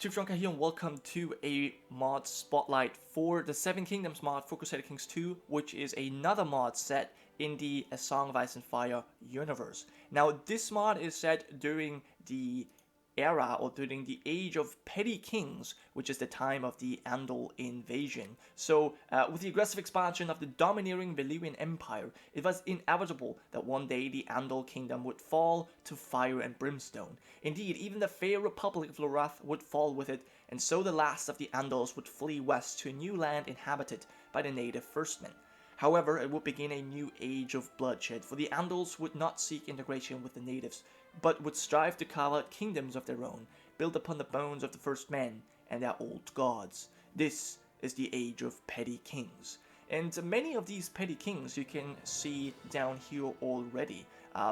Gironca here and welcome to a mod spotlight for the Seven Kingdoms mod for Crusader Kings 2, which is another mod set in the A Song of Ice and Fire universe. Now, this mod is set during the era or during the age of petty kings, which is the time of the Andal Invasion. So with the aggressive expansion of the domineering Valyrian Empire, it was inevitable that one day the Andal kingdom would fall to fire and brimstone. Indeed, even the fair Republic of Lorath would fall with it, and so the last of the Andals would flee west to a new land inhabited by the native firstmen. However, it would begin a new age of bloodshed, for the Andals would not seek integration with the natives, but would strive to carve out kingdoms of their own, built upon the bones of the first men and their old gods. This is the age of petty kings. And many of these petty kings you can see down here already.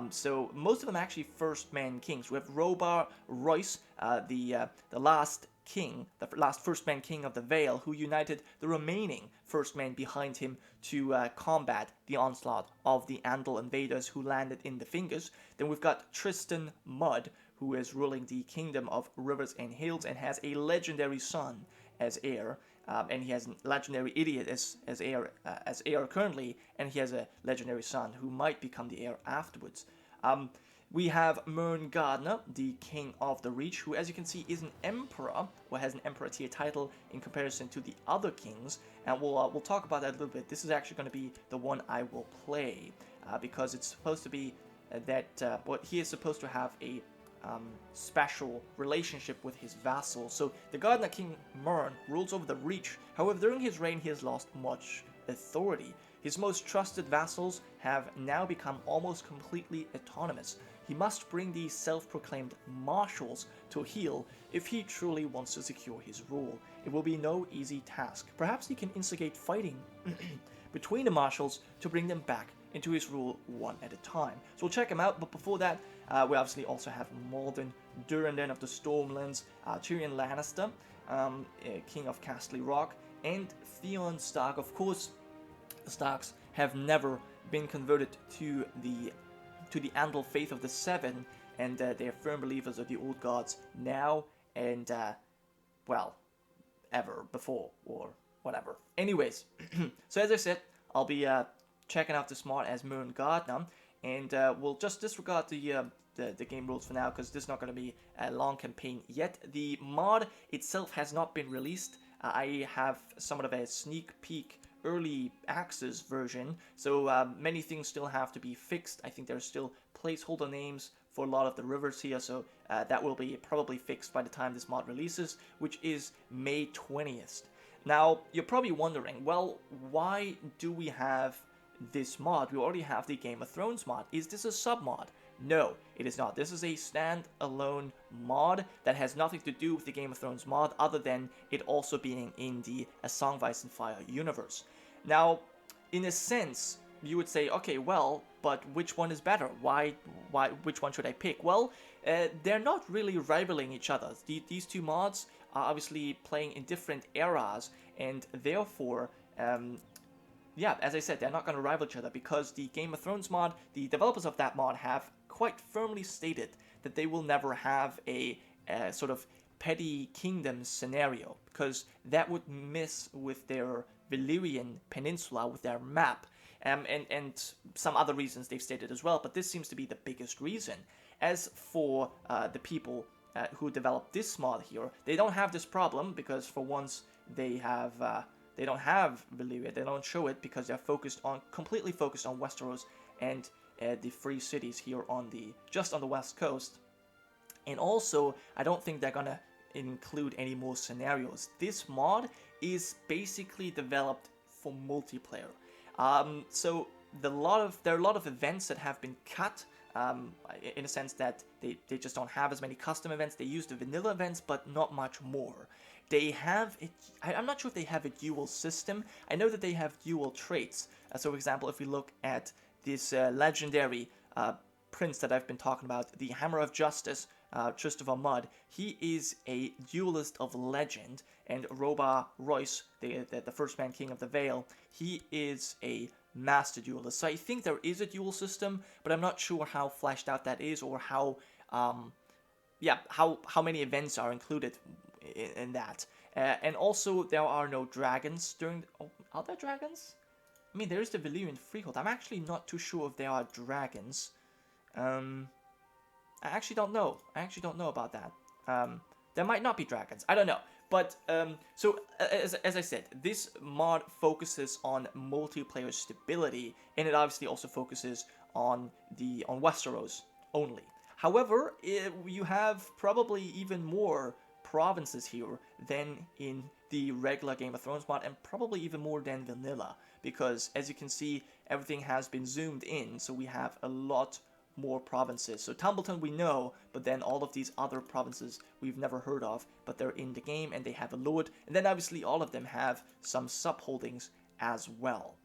So most of them actually first man kings. We have Robar Royce, the last king, the last first man king of the Vale, who united the remaining first men behind him to combat the onslaught of the Andal Invaders who landed in the Fingers. Then we've got Tristan Mud, who is ruling the kingdom of Rivers and Hills and has a legendary son as heir. And he has a legendary idiot as heir currently, and he has a legendary son who might become the heir afterwards. We have Mern Gardner, the King of the Reach, who, as you can see, is an emperor, or has an emperor tier title in comparison to the other kings, and we'll talk about that a little bit. This is actually going to be the one I will play, because it's supposed to be he is supposed to have a special relationship with his vassals. So the Gardner King Mern rules over the Reach. However, during his reign, he has lost much authority. His most trusted vassals have now become almost completely autonomous. He must bring these self-proclaimed marshals to heel if he truly wants to secure his rule. It will be no easy task. Perhaps he can instigate fighting between the marshals to bring them back into his rule one at a time. So we'll check him out, but before that, we obviously also have Malden Durrandon of the Stormlands, Tyrion Lannister, King of Castle Rock, and Theon Stark. Of course, the Starks have never been converted to the Andal faith of the Seven, and they are firm believers of the old gods now and, well, ever before or whatever. Anyways, so as I said, I'll be checking out this mod as Mern Gardner, and we'll just disregard the game rules for now because this is not going to be a long campaign yet. The mod itself has not been released. I have somewhat of a sneak peek early access version, so many things still have to be fixed. I think there's still placeholder names for a lot of the rivers here, so that will be probably fixed by the time this mod releases, which is May 20th. Now, you're probably wondering, well, why do we have this mod? We already have the Game of Thrones mod. Is this a sub-mod? No, it is not. This is a standalone mod that has nothing to do with the Game of Thrones mod other than it also being in the A Song of Ice and Fire universe. Now, in a sense, you would say, okay, well, but which one is better? Which one should I pick? Well, they're not really rivaling each other. These two mods are obviously playing in different eras, and therefore, yeah, as I said, they're not going to rival each other because the Game of Thrones mod, the developers of that mod have quite firmly stated that they will never have a sort of petty kingdom scenario because that would mess with their Valyrian peninsula, with their map, and some other reasons they've stated as well, but this seems to be the biggest reason. As for the people who developed this mod here, they don't have this problem because for once they don't have Valyria, they don't show it because they're completely focused on Westeros and the free cities here just on the west coast. And also, I don't think they're gonna include any more scenarios. This mod is basically developed for multiplayer. So there are a lot of events that have been cut, in a sense that they just don't have as many custom events. They use the vanilla events, but not much more. They have, I'm not sure if they have a dual system. I know that they have dual traits. So for example, if we look at this legendary prince that I've been talking about, the Hammer of Justice, Tristifer Mud, he is a duelist of legend, and Robar Royce, the first man king of the Vale, he is a master duelist. So I think there is a dual system, but I'm not sure how fleshed out that is or how how many events are included in that. And also, there are no dragons during... Oh, are there dragons? I mean, there is the Valyrian Freehold. I'm actually not too sure if there are dragons. I actually don't know. I actually don't know about that. There might not be dragons. I don't know. But, so, as I said, this mod focuses on multiplayer stability, and it obviously also focuses on Westeros only. However, you have probably even more provinces here than in the regular Game of Thrones mod, and probably even more than vanilla, because as you can see, everything has been zoomed in, so we have a lot more provinces. So Tumbleton we know, but then all of these other provinces we've never heard of, but they're in the game and they have a lord, and then obviously all of them have some subholdings as well.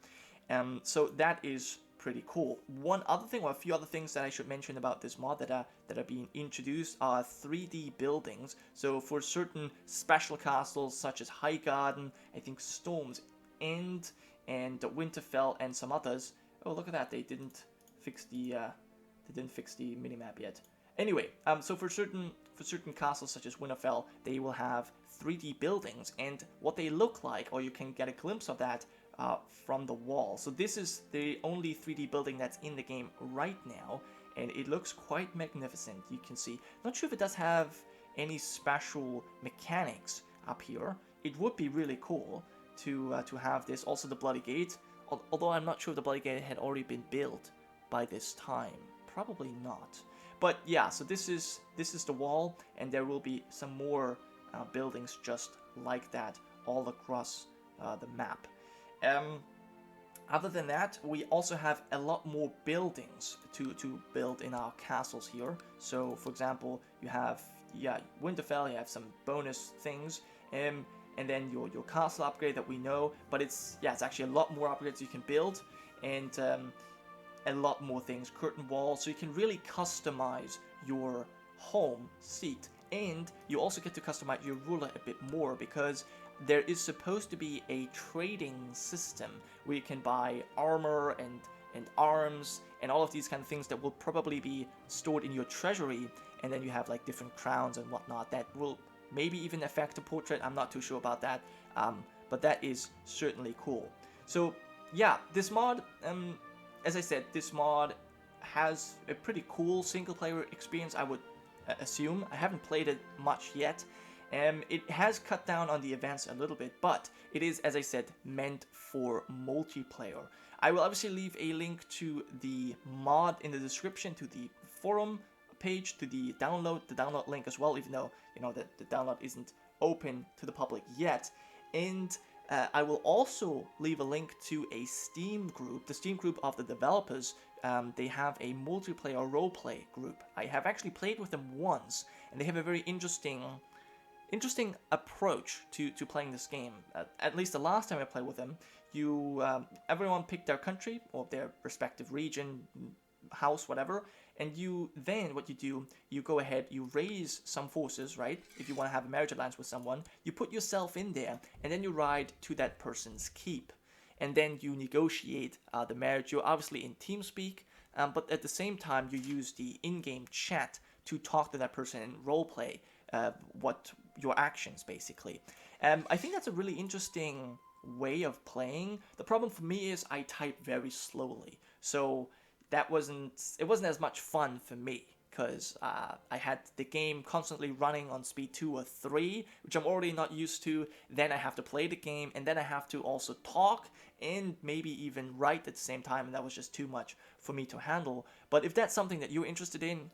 So that is pretty cool. One other thing, or a few other things that I should mention about this mod that are being introduced are 3D buildings. So for certain special castles such as Highgarden, I think Storm's End, and Winterfell, and some others. Oh, look at that! They didn't fix the minimap yet. Anyway, so for certain castles such as Winterfell, they will have 3D buildings, and what they look like, or you can get a glimpse of that from the wall. So this is the only 3D building that's in the game right now, and it looks quite magnificent. You can see. Not sure if it does have any special mechanics up here. It would be really cool to have this. Also the Bloody Gate, although I'm not sure if the Bloody Gate had already been built by this time. Probably not. But yeah, so this is the wall, and there will be some more buildings just like that all across the map. Other than that, we also have a lot more buildings to build in our castles here. So, for example, you have, Winterfell, you have some bonus things, and then your castle upgrade that we know, but it's actually a lot more upgrades you can build, and a lot more things, curtain wall, so you can really customize your home seat, and you also get to customize your ruler a bit more, because there is supposed to be a trading system where you can buy armor and arms and all of these kind of things that will probably be stored in your treasury, and then you have like different crowns and whatnot that will maybe even affect the portrait. I'm not too sure about that, but that is certainly cool. So yeah, this mod, as I said, this mod has a pretty cool single-player experience, I would assume. I haven't played it much yet. It has cut down on the events a little bit, but it is, as I said, meant for multiplayer. I will obviously leave a link to the mod in the description, to the forum page, to the download link as well, even though, the download isn't open to the public yet. And I will also leave a link to a Steam group, the Steam group of the developers. They have a multiplayer roleplay group. I have actually played with them once, and they have a very interesting approach to playing this game. At least the last time I played with them, everyone picked their country or their respective region, house, whatever, and what you do, you go ahead, you raise some forces, right? If you want to have a marriage alliance with someone, you put yourself in there, and then you ride to that person's keep, and then you negotiate the marriage. You're obviously in TeamSpeak, but at the same time, you use the in-game chat to talk to that person and roleplay what your actions, basically. I think that's a really interesting way of playing. The problem for me is I type very slowly, so it wasn't as much fun for me, because I had the game constantly running on speed 2 or 3, which I'm already not used to. Then I have to play the game, and then I have to also talk and maybe even write at the same time, and that was just too much for me to handle. But if that's something that you're interested in,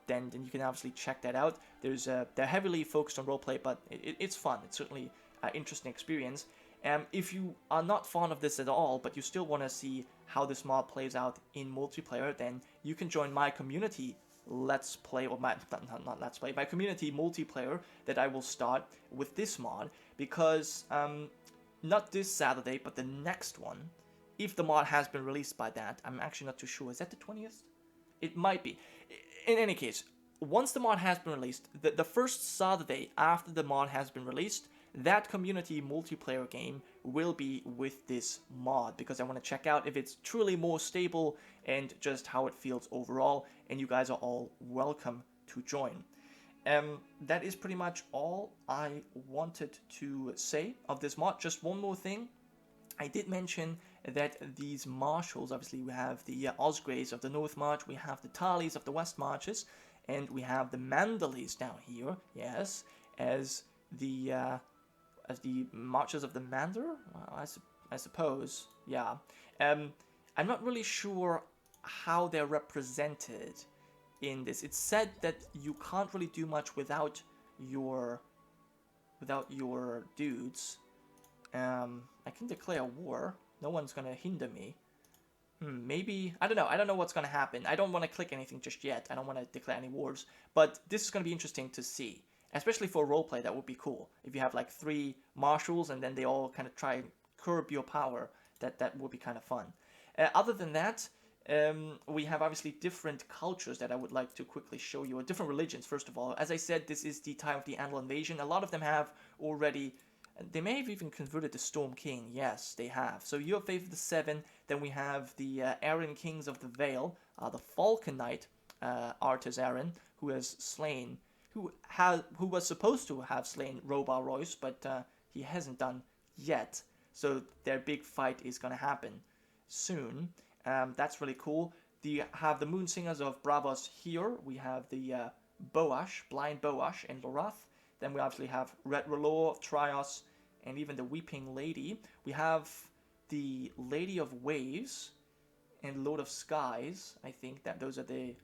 then you can obviously check that out. They're heavily focused on roleplay, but it's fun. It's certainly an interesting experience. If you are not fond of this at all, but you still want to see how this mod plays out in multiplayer, then you can join my community Let's Play, or my community multiplayer that I will start with this mod, because not this Saturday, but the next one, if the mod has been released by that. I'm actually not too sure. Is that the 20th? It might be. In any case, once the mod has been released, the first Saturday after the mod has been released, that community multiplayer game will be with this mod, because I want to check out if it's truly more stable and just how it feels overall, and you guys are all welcome to join. that is pretty much all I wanted to say of this mod. Just one more thing. I did mention that these marshals, obviously we have the Osgreys of the North March, we have the Tarleys of the West Marches, and we have the Mandaleys down here, yes, as the Marches of the Mandar, I suppose, yeah. I'm not really sure how they're represented in this. It's said that you can't really do much without your dudes. I can declare war. No one's gonna hinder me. Maybe, I don't know. I don't know what's gonna happen. I don't want to click anything just yet. I don't want to declare any wars. But this is gonna be interesting to see. Especially for roleplay, that would be cool. If you have like 3 marshals and then they all kind of try and curb your power, that would be kind of fun. Other than that, we have obviously different cultures that I would like to quickly show you, or different religions, first of all. As I said, this is the time of the Andal Invasion. A lot of them have already, they may have even converted the Storm King. Yes, they have. So you have Faith of the Seven, then we have the Arryn Kings of the Vale, the Falcon Knight, Arthas Arryn, who has slain, who was supposed to have slain Robar Royce, but he hasn't done yet. So their big fight is going to happen soon. That's really cool. You have the Moon Singers of Bravos here. We have the Boash, Blind Boash, and Lorath. Then we obviously have Red R'hllor, Trios, and even the Weeping Lady. We have the Lady of Waves and Lord of Skies. I think that those are the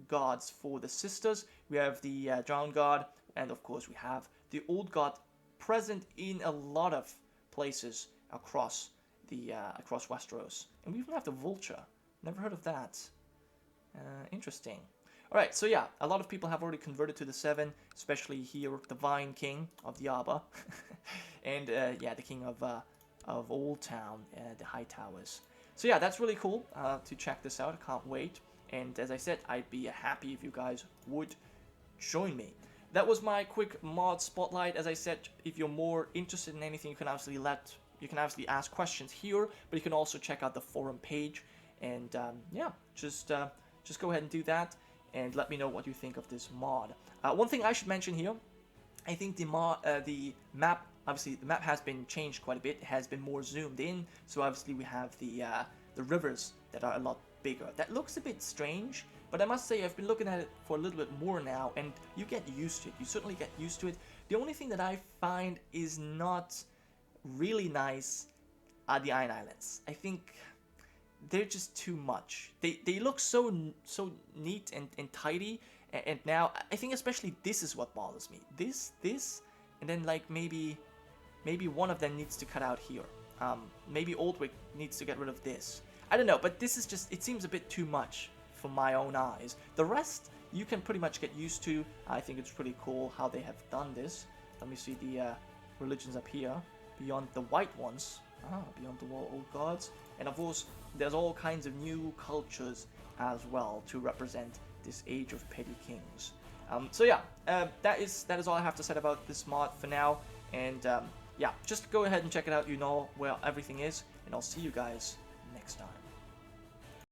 gods for the sisters. We have the Drown God, and of course we have the Old God present in a lot of places across across Westeros. And we even have the Vulture. Never heard of that. Interesting. Alright, so yeah, a lot of people have already converted to the 7, especially here, the Vine King of the Arbor. And yeah, the King of Old Town, the High Towers. So yeah, that's really cool to check this out. I can't wait. And as I said, I'd be happy if you guys would join me. That was my quick mod spotlight. As I said, if you're more interested in anything, you can obviously ask questions here, but you can also check out the forum page. And yeah, just go ahead and do that, and let me know what you think of this mod. One thing I should mention here, I think the map, obviously the map has been changed quite a bit. It has been more zoomed in, so obviously we have the rivers that are a lot bigger. That looks a bit strange, but I must say I've been looking at it for a little bit more now, and you get used to it. You certainly get used to it. The only thing that I find is not really nice are the Iron Islands. I think they're just too much. They look so neat and tidy, and now I think especially this is what bothers me. This, and then like maybe one of them needs to cut out here. Maybe Aldwych needs to get rid of this. I don't know, but this is just, it seems a bit too much for my own eyes. The rest you can pretty much get used to. I think it's pretty cool how they have done this. Let me see the religions up here. Beyond the white ones, beyond the wall, old gods, and of course there's all kinds of new cultures as well to represent this age of petty kings. So yeah, that is all I have to say about this mod for now, and yeah, just go ahead and check it out. You know where everything is, and I'll see you guys next time.